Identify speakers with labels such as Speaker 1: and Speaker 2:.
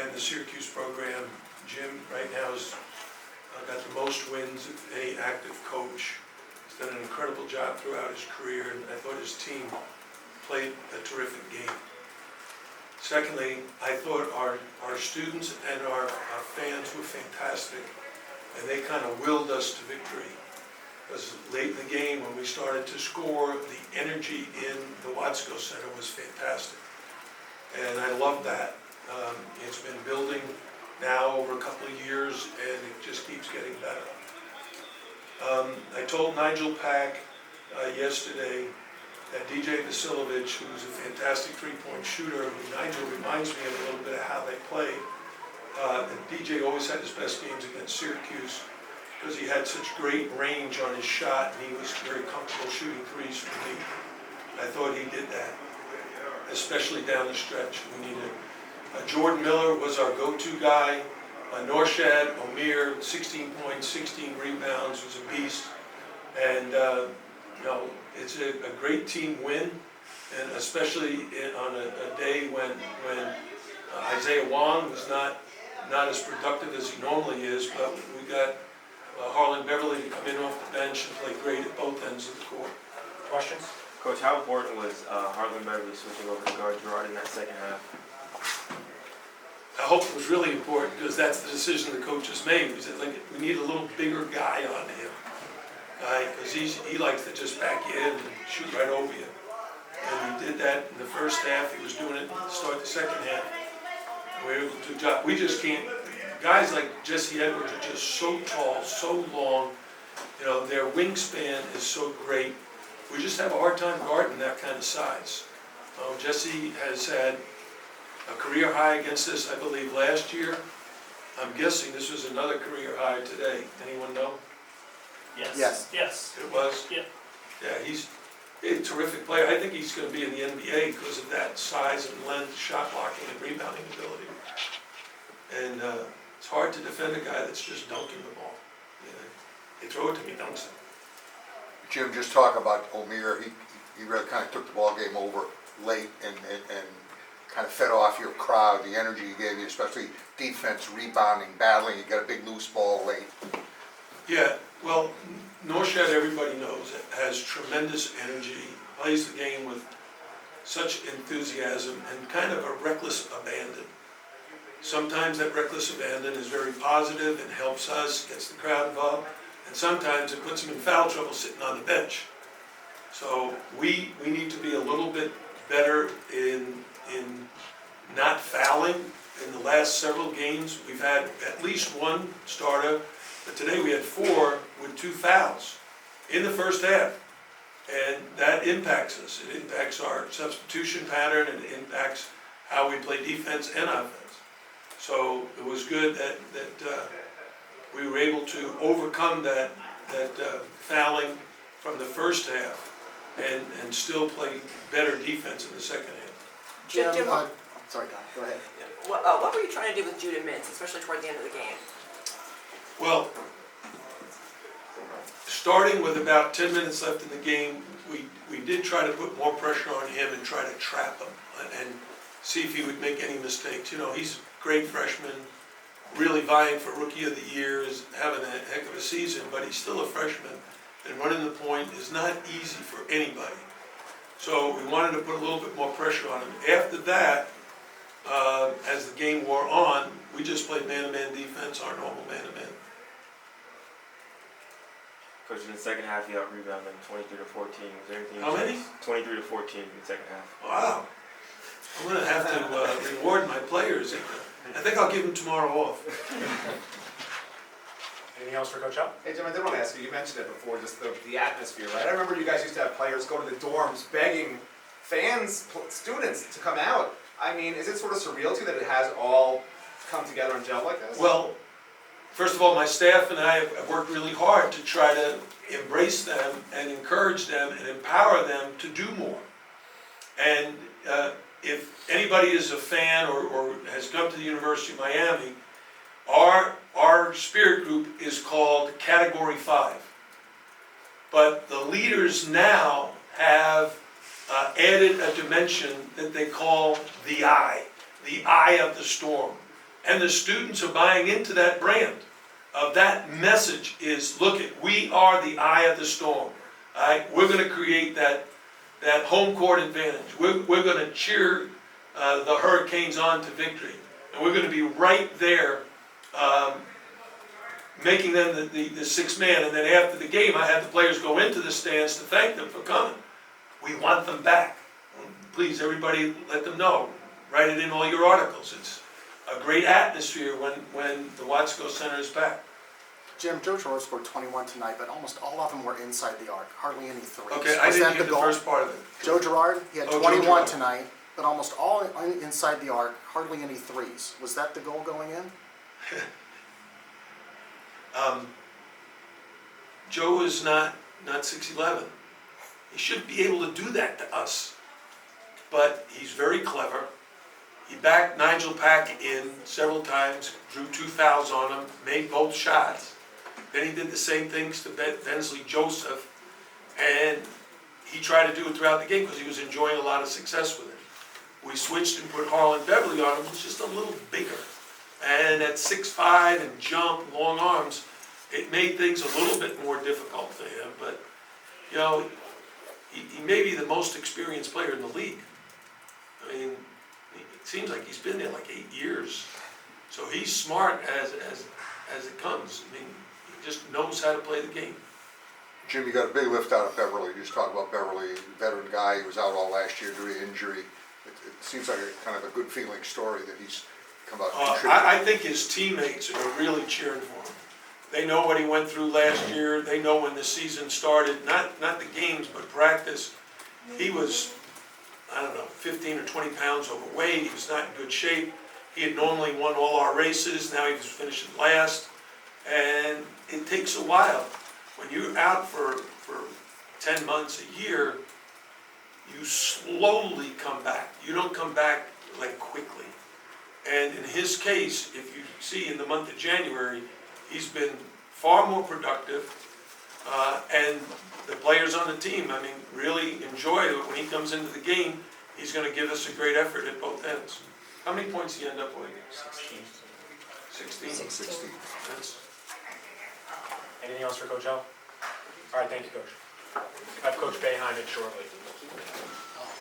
Speaker 1: and the Syracuse program. Jim right now has got the most wins of any active coach. He's done an incredible job throughout his career, and I thought his team played a terrific game. Secondly, I thought our students and our fans were fantastic, and they kind of willed us to victory. Because late in the game, when we started to score, the energy in the Watsco Center was fantastic. And I love that. It's been building now over a couple of years, and it just keeps getting better. I told Nigel Pack yesterday that DJ Vasilovich, who's a fantastic three-point shooter, who Nigel reminds me of a little bit of how they played, and DJ always had his best games against Syracuse because he had such great range on his shot, and he was very comfortable shooting threes from deep. I thought he did that, especially down the stretch. We needed Jordan Miller was our go-to guy. Norshad Omir, 16 points, 16 rebounds, was a beast. And it's a great team win, and especially on a day when Isaiah Wong was not as productive as he normally is, but we got Harlan Beverly to come in off the bench and play great at both ends of the court.
Speaker 2: Questions?
Speaker 3: Coach, how important was Harlan Beverly switching over to guard Gerard in that second half?
Speaker 1: I hope it was really important, because that's the decision the coaches made. We said, like, we need a little bigger guy on him, because he likes to just back you in and shoot right over you. And he did that in the first half. He was doing it to start the second half. We were able to do a job. We just can't. Guys like Jesse Edwards are just so tall, so long. You know, their wingspan is so great. We just have a hard time guarding that kind of size. Jesse has had a career high against us, I believe, last year. I'm guessing this was another career high today. Anyone know?
Speaker 2: Yes. Yes.
Speaker 1: It was?
Speaker 2: Yeah.
Speaker 1: Yeah, he's a terrific player. I think he's going to be in the NBA because of that size and length, shot blocking and rebounding ability. And it's hard to defend a guy that's just dunking the ball. You know, they throw it to me, dunks it.
Speaker 4: Jim, just talk about Omir. He really kind of took the ball game over late and kind of fed off your crowd, the energy he gave you, especially defense, rebounding, battling. You got a big loose ball late.
Speaker 1: Yeah, well, Norshad, everybody knows, has tremendous energy, plays the game with such enthusiasm and kind of a reckless abandon. Sometimes that reckless abandon is very positive and helps us, gets the crowd involved, and sometimes it puts him in foul trouble sitting on the bench. So we need to be a little bit better in not fouling. In the last several games, we've had at least one starter, but today we had 4 with 2 fouls in the first half. And that impacts us. It impacts our substitution pattern, and it impacts how we play defense and offense. So it was good that we were able to overcome that fouling from the first half and still play better defense in the second half.
Speaker 5: Jim,
Speaker 6: sorry, go ahead.
Speaker 5: what were you trying to do with Judah Mintz, especially toward the end of the game?
Speaker 1: Well, starting with about 10 minutes left in the game, we did try to put more pressure on him and try to trap him and see if he would make any mistakes. You know, he's a great freshman, really vying for Rookie of the Year, is having a heck of a season, but he's still a freshman, and running the point is not easy for anybody. So we wanted to put a little bit more pressure on him. After that, as the game wore on, we just played man-to-man defense, our normal man-to-man.
Speaker 3: Coach, in the second half, you out-rebounded them 23 to 14. Was there anything?
Speaker 1: How many?
Speaker 3: 23 to 14 in the second half.
Speaker 1: Wow. I'm going to have to reward my players. I think I'll give them tomorrow off.
Speaker 2: Anything else for Coach L?
Speaker 6: Hey Jim, I did want to ask you mentioned it before, just the atmosphere, right? I remember you guys used to have players go to the dorms begging fans, students to come out. I mean, is it sort of surreal to you that it has all come together and gelled like this?
Speaker 1: Well, first of all, my staff and I have worked really hard to try to embrace them and encourage them and empower them to do more. And if anybody is a fan or has come to the University of Miami, our spirit group is called Category 5. But the leaders now have added a dimension that they call the eye of the storm. And the students are buying into that brand. That message is, look it, we are the eye of the storm. All right, we're going to create that home court advantage. We're going to cheer the Hurricanes on to victory, and we're going to be right there, making them the sixth man. And then after the game, I had the players go into the stands to thank them for coming. We want them back. Please, everybody, let them know. Write it in all your articles. It's a great atmosphere when the Watsco Center is back.
Speaker 7: Jim, Joe Girard scored 21 tonight, but almost all of them were inside the arc, hardly any threes.
Speaker 1: Okay, I
Speaker 7: Was
Speaker 1: didn't
Speaker 7: that
Speaker 1: hear the
Speaker 7: goal?
Speaker 1: first part of it.
Speaker 7: Joe Girard, he had
Speaker 1: Oh, Joe
Speaker 7: 21
Speaker 1: Girard.
Speaker 7: tonight, but almost all inside the arc, hardly any threes. Was that the goal going in?
Speaker 1: Joe is not 6'11". He shouldn't be able to do that to us. But he's very clever. He backed Nigel Pack in several times, drew 2 fouls on him, made both shots. Then he did the same things to Bensley Joseph, and he tried to do it throughout the game because he was enjoying a lot of success with it. We switched and put Harlan Beverly on him, who's just a little bigger. And at 6'5" and jump, long arms, it made things a little bit more difficult for him. But, you know, he may be the most experienced player in the league. I mean, it seems like he's been there like 8 years. So he's smart as it comes. I mean, he just knows how to play the game.
Speaker 4: Jim, you got a big lift out of Beverly. You just talked about Beverly, veteran guy. He was out all last year due to injury. It seems like a kind of a good feeling story that he's come out contributing.
Speaker 1: I think his teammates are really cheering for him. They know what he went through last year. They know when the season started, not the games, but practice. He was, I don't know, 15 or 20 pounds overweight. He was not in good shape. He had normally won all our races. Now he was finishing last. And it takes a while. When you're out for 10 months, a year, you slowly come back. You don't come back like quickly. And in his case, if you see in the month of January, he's been far more productive. And the players on the team, I mean, really enjoy it. When he comes into the game, he's going to give us a great effort at both ends. How many points did he end up with? 16.
Speaker 4: 16.
Speaker 1: That's,
Speaker 2: Anything else for Coach L? All right, thank you, Coach. I have Coach Boeheim in shortly.